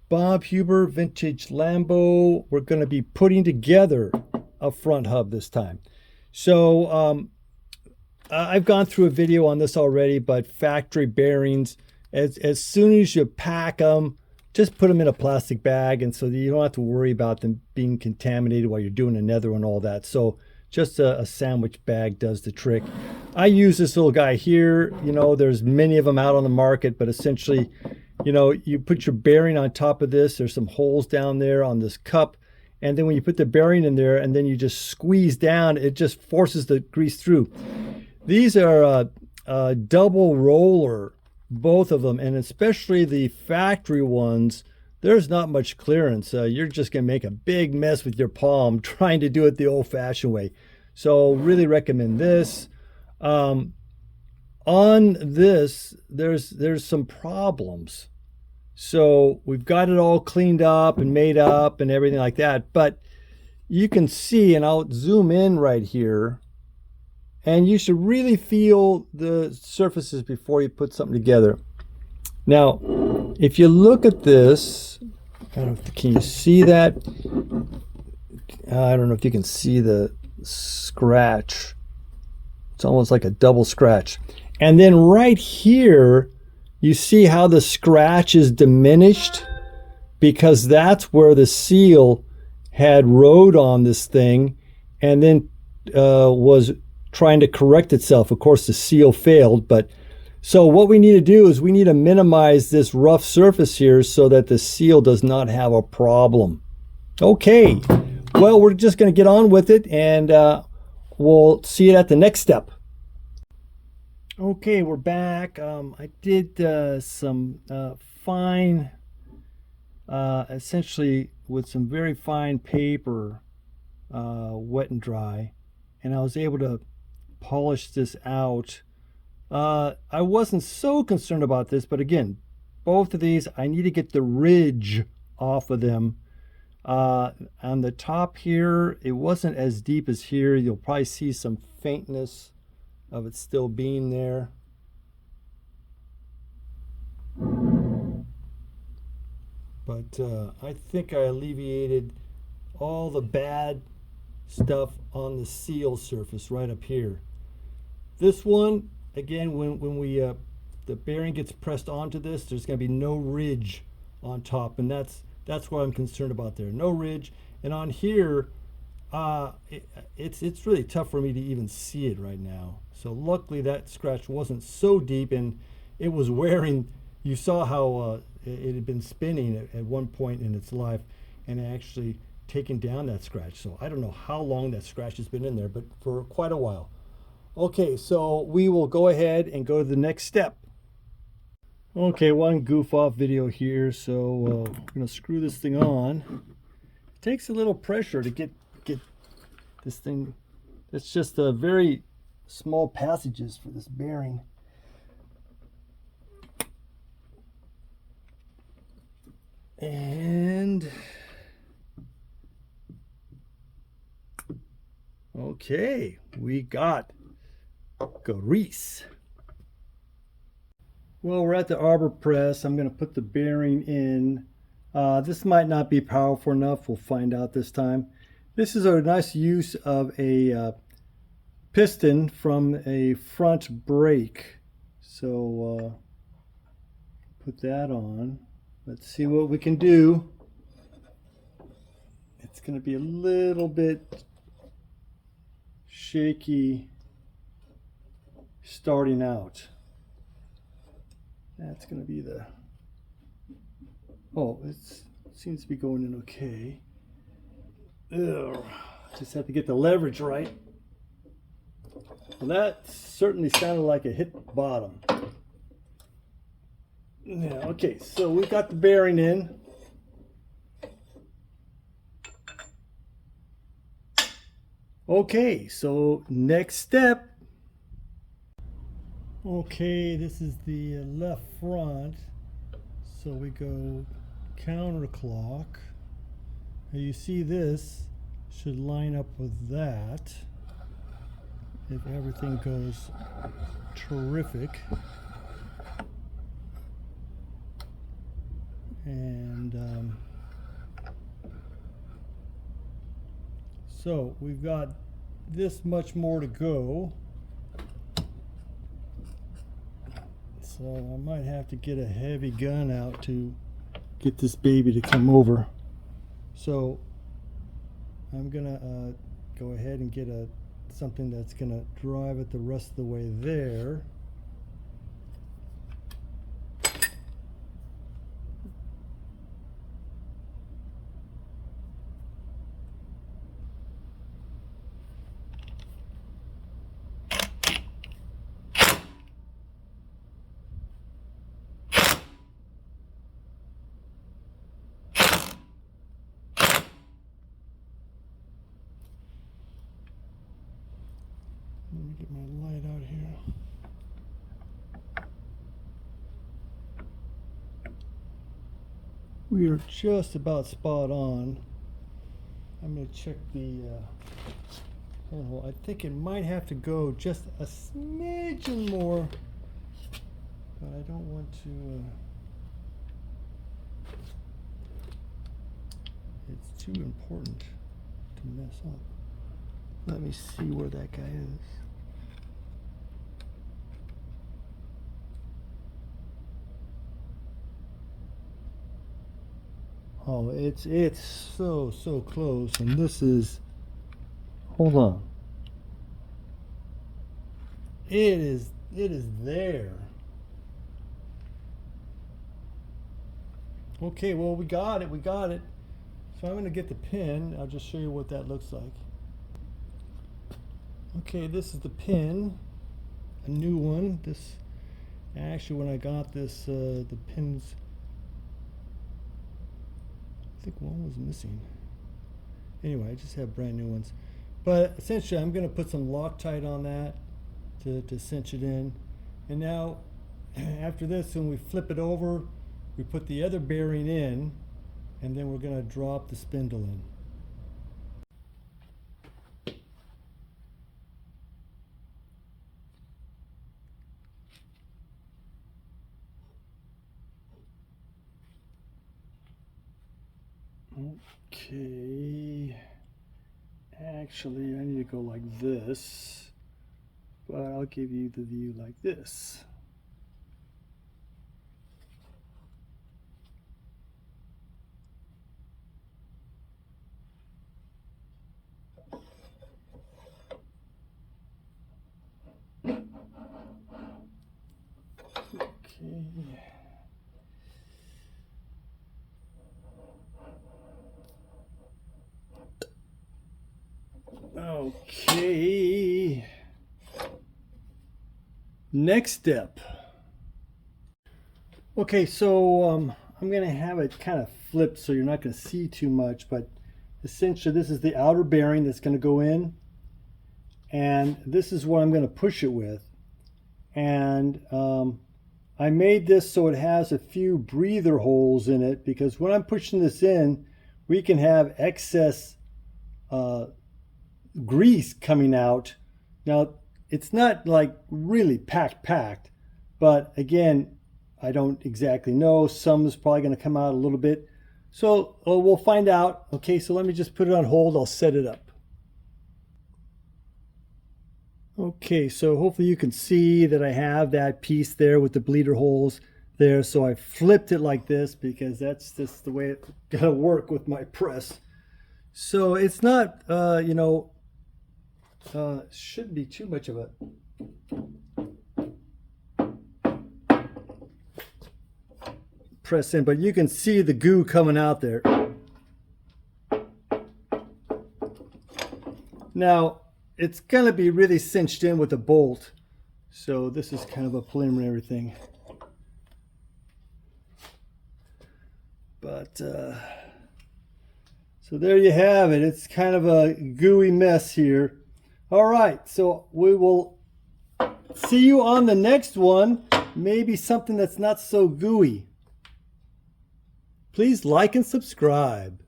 Bob Huber vintage Lambo. We're going to be putting together a front hub this time. So I've gone through a video on this already, but factory bearings, as soon as you pack them, just put them in a plastic bag, and so that you don't have to worry about them being contaminated while you're doing another one, all that. So just a sandwich bag does the trick. I use this little guy here. You know, there's many of them out on the market, but essentially, you know, you put your bearing on top of this. There's some holes down there on this cup. And then when you put the bearing in there and then you just squeeze down, it just forces the grease through. These are a double roller, both of them, and especially the factory ones. There's not much clearance. You're just going to make a big mess with your palm trying to do it the old-fashioned way. So really recommend this. On this, there's some problems. So we've got it all cleaned up and made up and everything like that. But you can see, and I'll zoom in right here, and you should really feel the surfaces before you put something together. Now, if you look at this, can you see that? I don't know if you can see the scratch. It's almost like a double scratch. And then right here, you see how the scratch is diminished, because that's where the seal had rode on this thing and then was trying to correct itself. Of course, the seal failed, but so what we need to do is we need to minimize this rough surface here so that the seal does not have a problem. Okay, well, we're just going to get on with it, and we'll see it at the next step. Okay, we're back. I did some fine, essentially with some very fine paper, wet and dry, and I was able to polish this out. I wasn't so concerned about this, but again, both of these, I need to get the ridge off of them. On the top here, it wasn't as deep as here. You'll probably see some faintness of it still being there. But I think I alleviated all the bad stuff on the seal surface right up here. This one, again, when the bearing gets pressed onto this, there's going to be no ridge on top, and that's what I'm concerned about there. No ridge. And on here, it's really tough for me to even see it right now. So luckily that scratch wasn't so deep, and it was wearing. You saw how it had been spinning at one point in its life, and actually taken down that scratch. So I don't know how long that scratch has been in there, but for quite a while. Okay, so we will go ahead and go to the next step. Okay, one goof off video here. So we're going to screw this thing on. It takes a little pressure to get this thing. It's just a very small passages for this bearing. And okay, we got grease. Well, we're at the arbor press. I'm going to put the bearing in. This might not be powerful enough. We'll find out this time. This is a nice use of a piston from a front brake. So put that on. Let's see what we can do. It's going to be a little bit shaky starting out. That's going to be the... Oh, it seems to be going in okay. Ugh. Just have to get the leverage right. Well, that certainly sounded like it hit bottom. Yeah, okay, so we've got the bearing in. Okay, so next step. Okay, this is the left front. So we go counterclock. Now you see this should line up with that if everything goes terrific. And so we've got this much more to go. So I might have to get a heavy gun out to get this baby to come over. So I'm gonna go ahead and get something that's gonna drive it the rest of the way there. Let me get my light out here. We are just about spot on. I'm going to check the handle. I think it might have to go just a smidgen more, but I don't want to. It's too important to mess up. Let me see where that guy is. Oh, it's so close, and this is, hold on. It is there. Okay, well, we got it. So I'm going to get the pin. I'll just show you what that looks like. Okay, this is the pin, a new one. This, actually, when I got this, the pins, I think one was missing. Anyway, I just have brand new ones. But essentially, I'm going to put some Loctite on that to cinch it in. And now, after this, when we flip it over, we put the other bearing in, and then we're going to drop the spindle in. Okay, actually I need to go like this, but I'll give you the view like this. Okay. Okay. Next step. Okay, so I'm going to have it kind of flipped so you're not going to see too much, but essentially this is the outer bearing that's going to go in, and this is what I'm going to push it with. And I made this so it has a few breather holes in it, because when I'm pushing this in, we can have excess grease coming out. Now, it's not like really packed, but again, I don't exactly know. Some is probably going to come out a little bit. So we'll find out. Okay, so let me just put it on hold. I'll set it up. Okay, so hopefully you can see that I have that piece there with the bleeder holes there. So I flipped it like this because that's just the way it's gonna work with my press. So it's not, you know, shouldn't be too much of a press in, but you can see the goo coming out there. Now, it's gonna be really cinched in with a bolt. So this is kind of a preliminary thing. But, so there you have it. It's kind of a gooey mess here. All right, so we will see you on the next one. Maybe something that's not so gooey. Please like and subscribe.